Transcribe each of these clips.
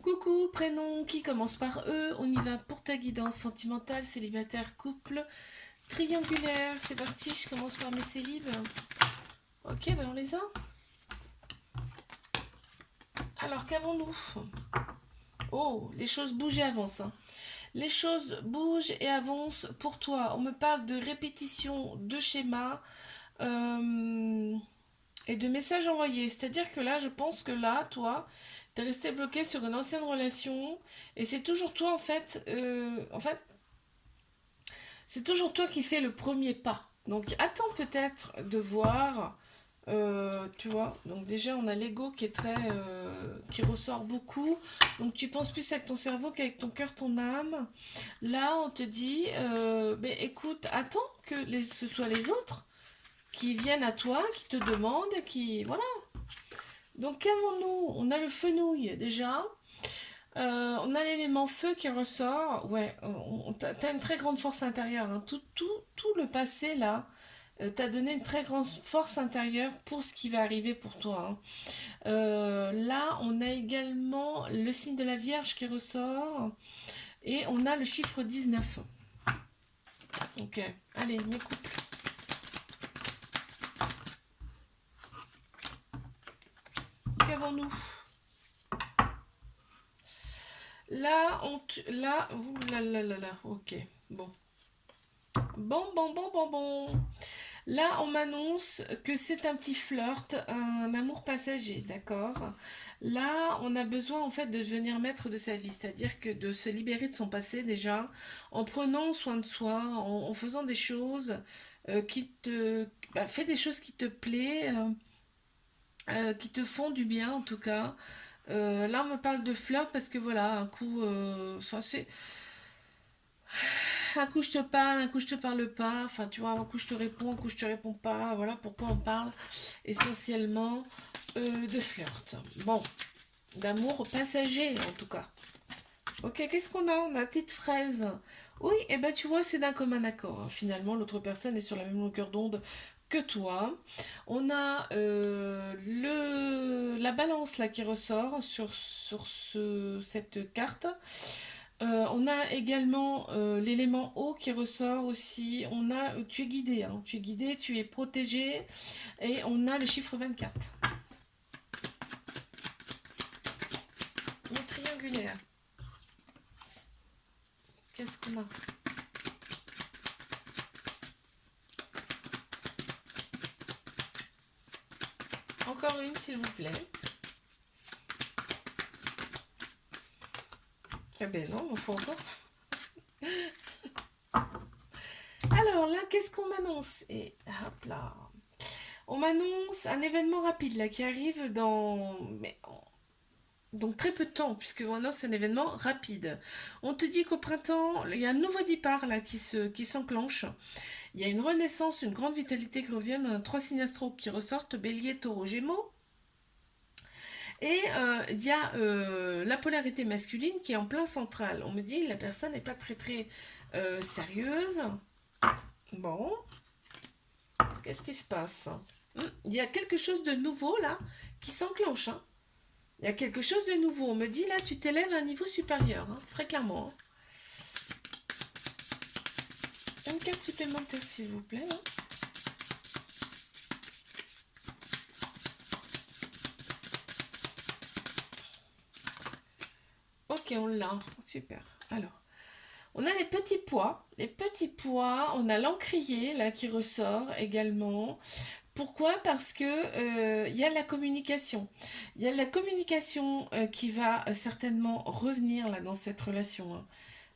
Coucou, prénom qui commence par E, on y va pour ta guidance sentimentale, célibataire, couple, triangulaire, c'est parti, je commence par mes célibes. Ok, ben on les a. Alors qu'avons-nous? Oh, les choses bougent et avancent, hein. Les choses bougent et avancent pour toi. On me parle de répétition de schémas euh, et de messages envoyés. C'est-à-dire que là, je pense que là, toi, t'es resté bloqué sur une ancienne relation et c'est toujours toi en fait, c'est toujours toi qui fais le premier pas. Donc attends peut-être de voir, tu vois. Donc déjà on a l'ego qui est qui ressort beaucoup. Donc tu penses plus avec ton cerveau qu'avec ton cœur, ton âme. Là on te dit, ben écoute, attends que ce soit les autres qui viennent à toi, qui te demandent, qui voilà. Donc qu'avons-nous? On a le fenouil déjà. On a l'élément feu qui ressort. Ouais, t'as une très grande force intérieure, hein. Tout le passé là t'a donné une très grande force intérieure pour ce qui va arriver pour toi, hein. Là, on a également le signe de la Vierge qui ressort et on a le chiffre 19. Ok, allez, mes couples. Qu'avons-nous? Là, ouh là, ok, bon. Bon. Là, on m'annonce que c'est un petit flirt, un amour passager, d'accord? Là, on a besoin en fait de devenir maître de sa vie, c'est-à-dire que de se libérer de son passé déjà, en prenant soin de soi, en faisant des choses qui te... bah, fais des choses qui te plaisent, qui te font du bien en tout cas. Là, on me parle de flirt parce que voilà, un coup, enfin, un coup je te parle, un coup je te parle pas, enfin tu vois, un coup je te réponds, un coup je te réponds pas, voilà pourquoi on parle essentiellement de flirt. Bon, d'amour passager en tout cas. Ok, qu'est-ce qu'on a? On a la petite fraise. Oui, et ben tu vois, c'est d'un commun accord, hein. Finalement, l'autre personne est sur la même longueur d'onde que toi. On a la balance là qui ressort sur cette carte. On a également l'élément eau qui ressort aussi. On a, tu es guidé, hein. Tu es guidé, tu es protégé. Et on a le chiffre 24. Le triangulaire. Qu'est-ce qu'on a? Encore une, s'il vous plaît. Eh ben non, il faut encore. Alors là, qu'est-ce qu'on m'annonce? Et hop là. On m'annonce un événement rapide là qui arrive donc très peu de temps, puisque maintenant c'est un événement rapide. On te dit qu'au printemps, il y a un nouveau départ là qui s'enclenche. Il y a une renaissance, une grande vitalité qui revient. On a trois signes astro qui ressortent, Bélier, Taureau, Gémeaux. Et il y a la polarité masculine qui est en plein central. On me dit la personne n'est pas très sérieuse. Bon, qu'est-ce qui se passe? Il y a quelque chose de nouveau là qui s'enclenche, hein. Il y a quelque chose de nouveau. On me dit là, tu t'élèves à un niveau supérieur, hein, très clairement, hein. Une carte supplémentaire, s'il vous plaît, hein. Ok, on l'a. Super. Alors, on a les petits pois. Les petits pois, on a l'encrier là qui ressort également. Pourquoi? Parce que il y a la communication. Il y a la communication qui va certainement revenir là dans cette relation, hein.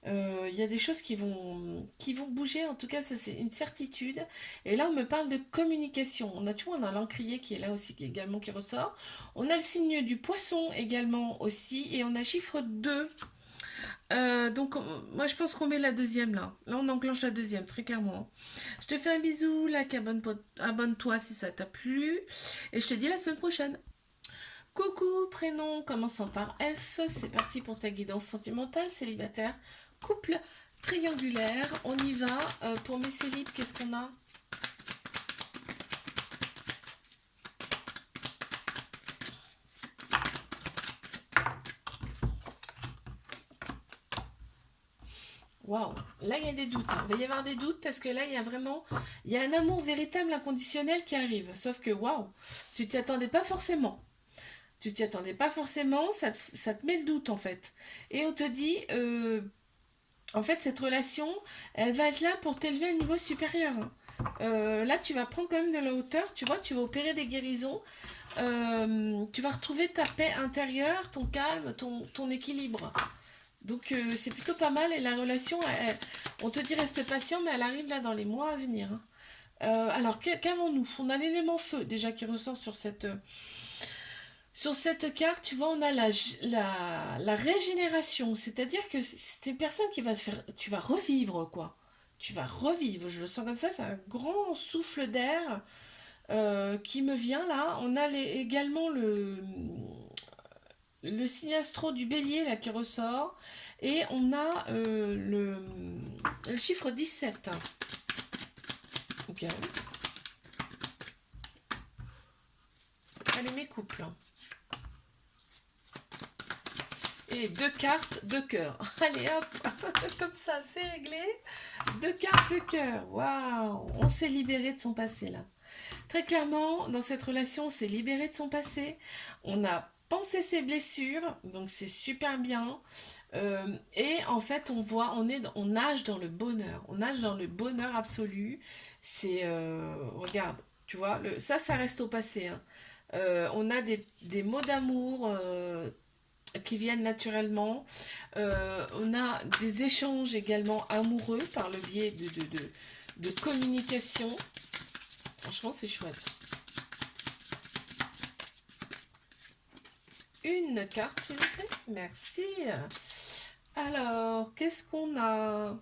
Il y a des choses qui vont bouger, en tout cas, ça c'est une certitude. Et là, on me parle de communication. On a, tu vois, on a l'encrier qui est là aussi, qui également qui ressort. On a le signe du poisson également aussi, et on a chiffre 2. Donc, moi je pense qu'on met la deuxième là. Là, on enclenche la deuxième, très clairement. Je te fais un bisou, like, abonne-toi si ça t'a plu. Et je te dis à la semaine prochaine. Coucou, prénom commençant par F. C'est parti pour ta guidance sentimentale, célibataire, couple, triangulaire. On y va. Pour mes célibes, qu'est-ce qu'on a? Waouh, là il y a des doutes, hein. Il va y avoir des doutes parce que là il y a vraiment, il y a un amour véritable, inconditionnel qui arrive. Sauf que waouh, tu t'y attendais pas forcément. Tu t'y attendais pas forcément, ça te met le doute en fait. Et on te dit, en fait cette relation, elle va être là pour t'élever à un niveau supérieur, hein. Là tu vas prendre quand même de la hauteur, tu vois, tu vas opérer des guérisons. Tu vas retrouver ta paix intérieure, ton calme, ton équilibre. Donc c'est plutôt pas mal et la relation, on te dit reste patient, mais elle arrive là dans les mois à venir, hein. Alors qu'avons-nous? On a l'élément feu déjà qui ressort sur cette carte. Tu vois, on a la régénération, c'est-à-dire que c'est une personne qui va se faire, tu vas revivre quoi. Tu vas revivre, je le sens comme ça, c'est un grand souffle d'air qui me vient là. On a également le signe astro du bélier là qui ressort. Et on a le chiffre 17. Ok. Allez, mes couples. Et deux cartes de cœur. Allez hop, comme ça, c'est réglé. Deux cartes de cœur. Waouh, on s'est libéré de son passé là. Très clairement, dans cette relation, on s'est libéré de son passé. On a pensé ses blessures, donc c'est super bien. Et en fait, on voit, on nage dans le bonheur. On nage dans le bonheur absolu. C'est, regarde, tu vois, ça reste au passé, hein. On a des mots d'amour qui viennent naturellement. On a des échanges également amoureux par le biais de communication. Franchement, c'est chouette. Une carte, s'il vous plaît. Merci. Alors, qu'est-ce qu'on a?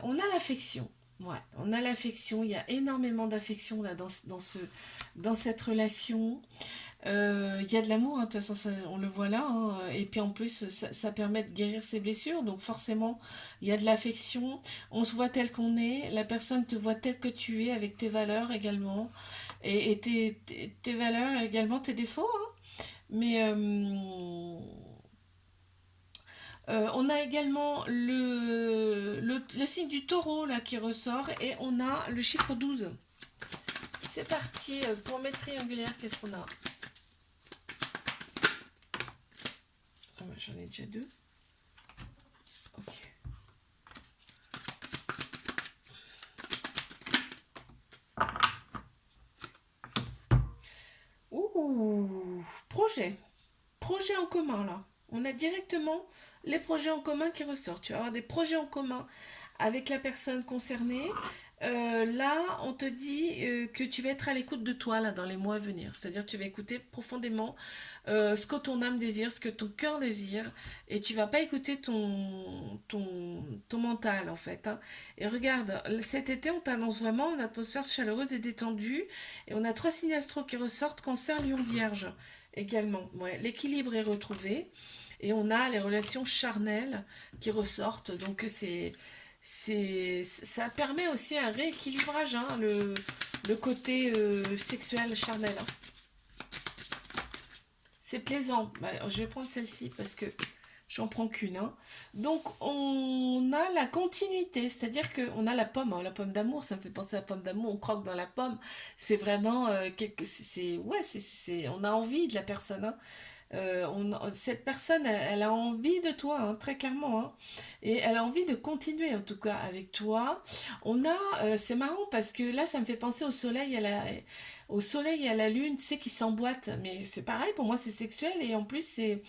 On a l'affection. Ouais, on a l'affection. Il y a énormément d'affection là dans cette relation. Il y a de l'amour, hein, de toute façon, on le voit là, hein. Et puis en plus, ça permet de guérir ses blessures. Donc forcément, il y a de l'affection. On se voit tel qu'on est. La personne te voit tel que tu es, avec tes valeurs également. Et tes valeurs également, tes défauts, hein. Mais on a également le signe du taureau là qui ressort. Et on a le chiffre 12. C'est parti pour mes triangulaires. Qu'est-ce qu'on a? Ah ouais, j'en ai déjà deux. Ok. Ouh, projet. Projet en commun là. On a directement les projets en commun qui ressortent. Tu vas avoir des projets en commun avec la personne concernée. Là, on te dit que tu vas être à l'écoute de toi là dans les mois à venir. C'est-à-dire que tu vas écouter profondément ce que ton âme désire, ce que ton cœur désire, et tu vas pas écouter ton mental en fait, hein. Et regarde, cet été, on t'annonce vraiment une atmosphère chaleureuse et détendue, et on a trois signes astro qui ressortent, Cancer, Lion, Vierge également. Ouais, l'équilibre est retrouvé. Et on a les relations charnelles qui ressortent. Donc ça permet aussi un rééquilibrage, hein, le côté sexuel charnel, hein. C'est plaisant. Bah, je vais prendre celle-ci parce que j'en prends qu'une, hein. Donc on a la continuité, c'est-à-dire qu'on a la pomme, hein, la pomme d'amour, ça me fait penser à la pomme d'amour, on croque dans la pomme. C'est vraiment ouais, on a envie de la personne, hein. Cette personne, elle a envie de toi, hein, très clairement, hein. Et elle a envie de continuer, en tout cas, avec toi. C'est marrant parce que là, ça me fait penser au soleil et à la lune, tu sais, qui s'emboîtent. Mais c'est pareil, pour moi, c'est sexuel. Et en plus, il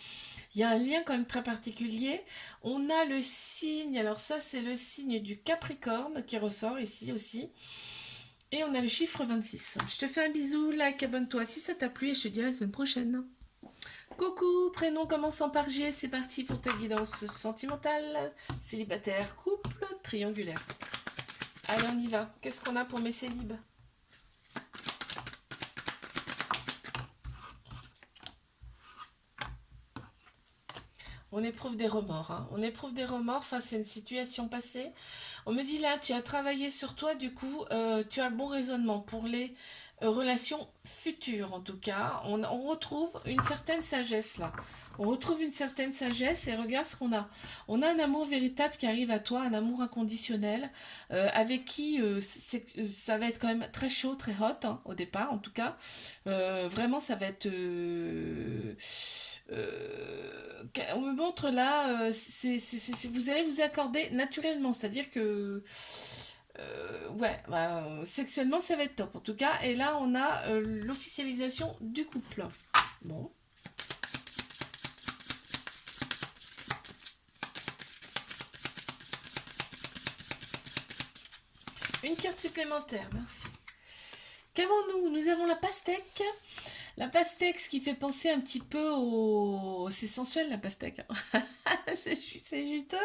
y a un lien quand même très particulier. On a le signe, alors ça, c'est le signe du Capricorne qui ressort ici aussi. Et on a le chiffre 26. Je te fais un bisou, like, abonne-toi si ça t'a plu et je te dis à la semaine prochaine. Coucou, prénom commençant par G, c'est parti pour ta guidance sentimentale, célibataire, couple, triangulaire. Allez, on y va. Qu'est-ce qu'on a pour mes célibes? On éprouve des remords, hein. On éprouve des remords face à une situation passée. On me dit là, tu as travaillé sur toi, du coup, tu as le bon raisonnement pour les relations futures, en tout cas. On retrouve une certaine sagesse là. On retrouve une certaine sagesse et regarde ce qu'on a. On a un amour véritable qui arrive à toi, un amour inconditionnel, avec qui ça va être quand même très chaud, très hot, hein, au départ en tout cas. Vraiment, ça va être... on me montre là, vous allez vous accorder naturellement, c'est-à-dire que ouais, bah, sexuellement ça va être top en tout cas. Et là on a l'officialisation du couple. Bon, une carte supplémentaire, merci. Qu'avons-nous? Nous avons la pastèque. La pastèque, ce qui fait penser un petit peu au... C'est sensuel la pastèque, hein. C'est juteux.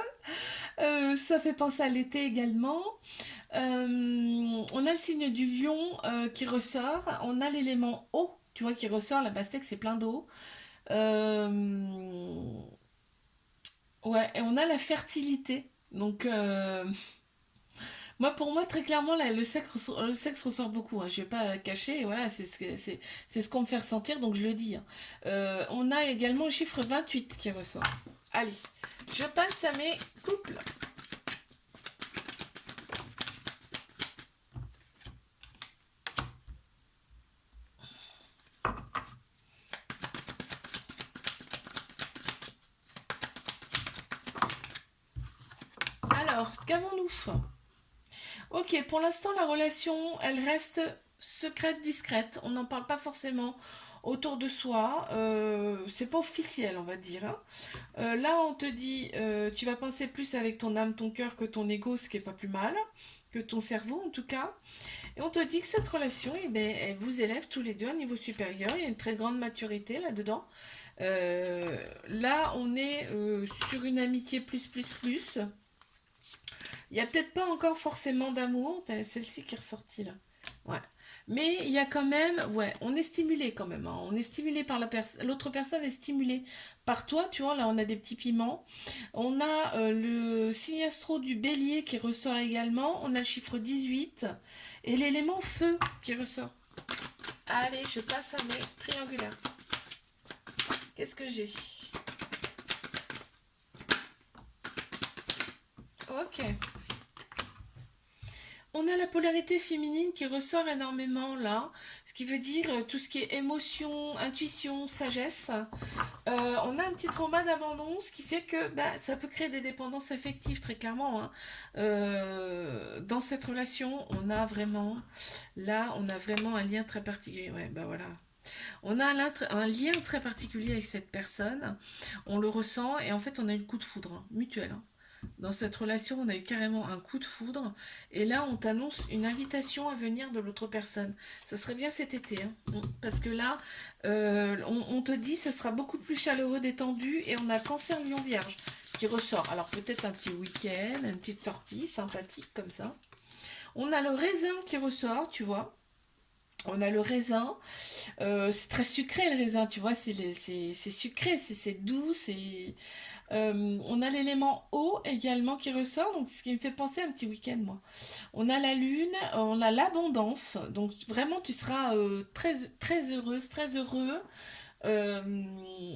Ça fait penser à l'été également. On a le signe du lion qui ressort. On a l'élément eau, tu vois, qui ressort. La pastèque, c'est plein d'eau. Euh, ouais, et on a la fertilité. Donc, moi, pour moi, très clairement, là, le sexe ressort beaucoup, hein. Je vais pas cacher. Et voilà, c'est ce qu'on me fait ressentir, donc je le dis, hein. On a également le chiffre 28 qui ressort. Allez, je passe à mes couples. Alors, qu'avons-nous? Ok, pour l'instant, la relation, elle reste secrète, discrète. On n'en parle pas forcément autour de soi. C'est pas officiel, on va dire, hein. Là, on te dit, tu vas penser plus avec ton âme, ton cœur que ton ego, ce qui est pas plus mal, que ton cerveau en tout cas. Et on te dit que cette relation, eh ben, elle vous élève tous les deux à un niveau supérieur. Il y a une très grande maturité là-dedans. Là, on est sur une amitié plus, plus, plus. Il n'y a peut-être pas encore forcément d'amour. Celle-ci qui est ressortie là. Ouais. Mais il y a quand même, ouais, on est stimulé quand même, hein. On est stimulé par l'autre personne est stimulée par toi, tu vois, là on a des petits piments. On a le signe astro du bélier qui ressort également. On a le chiffre 18 et l'élément feu qui ressort. Allez, je passe à mes triangulaires. Qu'est-ce que j'ai? Ok. On a la polarité féminine qui ressort énormément là, ce qui veut dire tout ce qui est émotion, intuition, sagesse. On a un petit trauma d'abandon, ce qui fait que bah, ça peut créer des dépendances affectives très clairement, hein. Dans cette relation, on a vraiment un lien très particulier. Ouais, bah voilà. On a un lien très particulier avec cette personne, on le ressent et en fait on a une coup de foudre, hein, mutuel, hein. Dans cette relation, on a eu carrément un coup de foudre. Et là, on t'annonce une invitation à venir de l'autre personne. Ça serait bien cet été, hein. Parce que là, on te dit ce sera beaucoup plus chaleureux, détendu. Et on a Cancer, Lion, Vierge qui ressort. Alors peut-être un petit week-end, une petite sortie sympathique comme ça. On a le raisin qui ressort, tu vois. On a le raisin, c'est très sucré le raisin, tu vois, c'est sucré, c'est doux, on a l'élément eau également qui ressort, donc ce qui me fait penser à un petit week-end, moi. On a la lune, on a l'abondance, donc vraiment tu seras très, très heureuse, très heureux. Euh,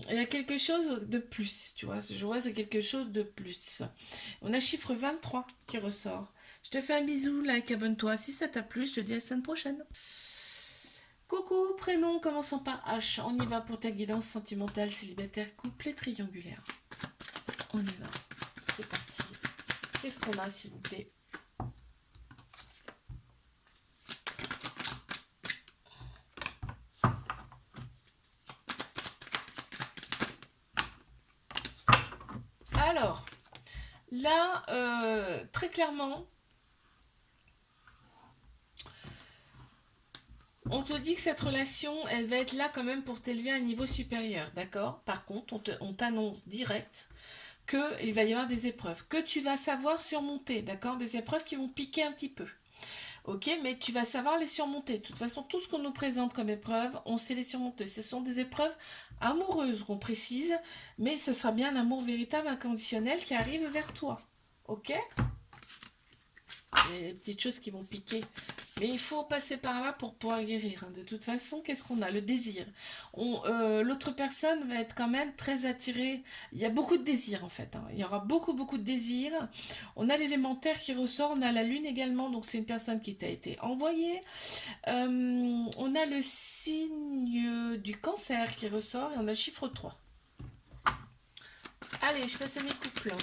Il y a quelque chose de plus, tu vois, je vois c'est quelque chose de plus. On a chiffre 23 qui ressort. Je te fais un bisou, like, abonne-toi. Si ça t'a plu, je te dis à la semaine prochaine. Coucou, prénom commençant par H. On y va pour ta guidance sentimentale, célibataire, couple et triangulaire. On y va. C'est parti. Qu'est-ce qu'on a, s'il vous plaît? Alors, là, très clairement, on te dit que cette relation, elle va être là quand même pour t'élever à un niveau supérieur, d'accord? Par contre, on t'annonce direct qu'il va y avoir des épreuves, que tu vas savoir surmonter, d'accord? Des épreuves qui vont piquer un petit peu. Ok, mais tu vas savoir les surmonter. De toute façon, tout ce qu'on nous présente comme épreuve, on sait les surmonter. Ce sont des épreuves amoureuses qu'on précise, mais ce sera bien l'amour véritable, inconditionnel qui arrive vers toi. Ok? Des petites choses qui vont piquer. Mais il faut passer par là pour pouvoir guérir, hein. De toute façon, qu'est-ce qu'on a? Le désir. L'autre personne va être quand même très attirée. Il y a beaucoup de désir en fait, hein. Il y aura beaucoup, beaucoup de désir. On a l'élémentaire qui ressort, on a la lune également, donc c'est une personne qui t'a été envoyée. On a le signe du cancer qui ressort et on a le chiffre 3. Allez, je passe à mes couples.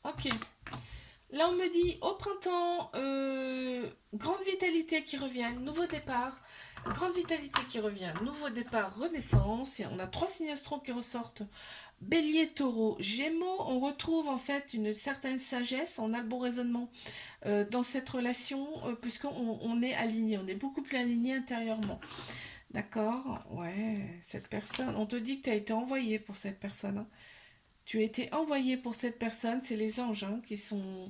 Ok. Là, on me dit au printemps, grande vitalité qui revient, nouveau départ. Grande vitalité qui revient, nouveau départ, renaissance. Et on a 3 signes astro qui ressortent. Bélier, taureau, gémeaux. On retrouve en fait une certaine sagesse. On a le bon raisonnement dans cette relation puisqu'on est aligné. On est beaucoup plus aligné intérieurement. D'accord? Ouais, cette personne. On te dit que tu as été envoyé pour cette personne, hein. Tu as été envoyé pour cette personne, c'est les anges, hein, qui sont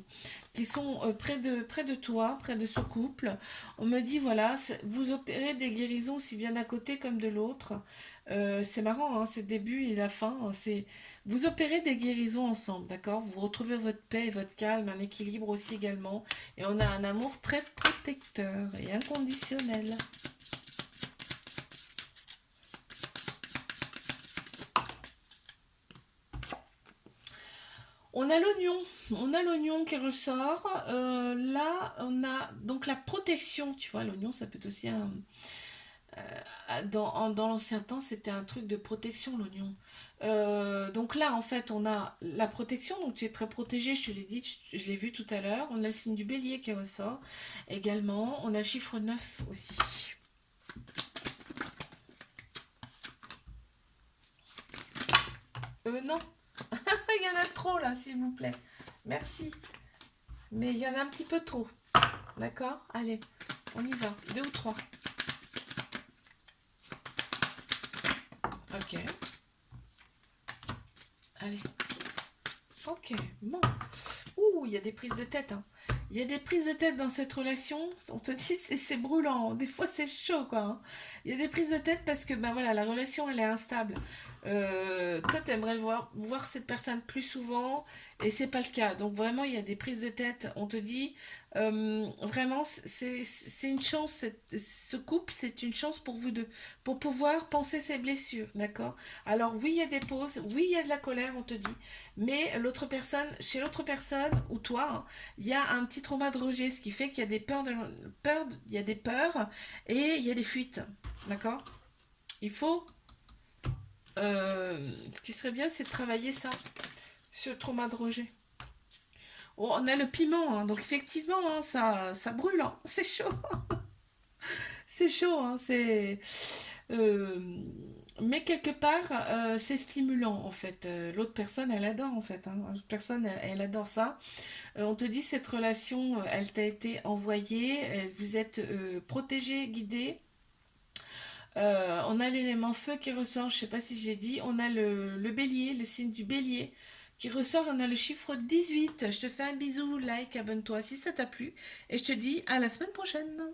près de toi, près de ce couple. On me dit, voilà, vous opérez des guérisons aussi bien d'un côté comme de l'autre. C'est marrant, hein, c'est le début et la fin, hein, vous opérez des guérisons ensemble, d'accord? Vous retrouvez votre paix et votre calme, un équilibre aussi également. Et on a un amour très protecteur et inconditionnel. On a l'oignon qui ressort. Là, on a donc la protection. Tu vois, l'oignon, ça peut être aussi dans l'ancien temps, c'était un truc de protection, l'oignon. Donc là, en fait, on a la protection. Donc tu es très protégé, je te l'ai dit, je l'ai vu tout à l'heure. On a le signe du bélier qui ressort également. On a le chiffre 9 aussi. Non, il y en a trop là, s'il vous plaît. Merci. Mais il y en a un petit peu trop. D'accord? Allez, on y va. 2 ou 3. Ok. Allez. Ok. Bon. Ouh, il y a des prises de tête, hein. Il y a des prises de tête dans cette relation. On te dit, c'est brûlant. Des fois, c'est chaud, quoi, hein. Il y a des prises de tête parce que, ben voilà, la relation, elle est instable. Toi, t'aimerais voir cette personne plus souvent et c'est pas le cas. Donc, vraiment, il y a des prises de tête. On te dit, vraiment, c'est une chance. Ce couple, c'est une chance pour vous deux. Pour pouvoir penser ses blessures, d'accord? Alors, oui, il y a des pauses. Oui, il y a de la colère, on te dit. Mais chez l'autre personne, ou toi, hein, il y a un petit trauma de rejet, ce qui fait qu'il y a des il y a des peurs et il y a des fuites. D'accord? Il faut. Ce qui serait bien, c'est de travailler ça, ce trauma de rejet. Oh, on a le piment, hein, donc effectivement, hein, ça brûle, hein, c'est chaud. C'est chaud, hein, euh, mais quelque part, c'est stimulant en fait. L'autre personne, elle adore en fait, hein. L'autre personne, elle adore ça. On te dit cette relation, elle t'a été envoyée, vous êtes protégé, guidé. On a l'élément feu qui ressort, je sais pas si j'ai dit. On a le bélier, le signe du bélier qui ressort. On a le chiffre 18. Je te fais un bisou, like, abonne-toi si ça t'a plu. Et je te dis à la semaine prochaine.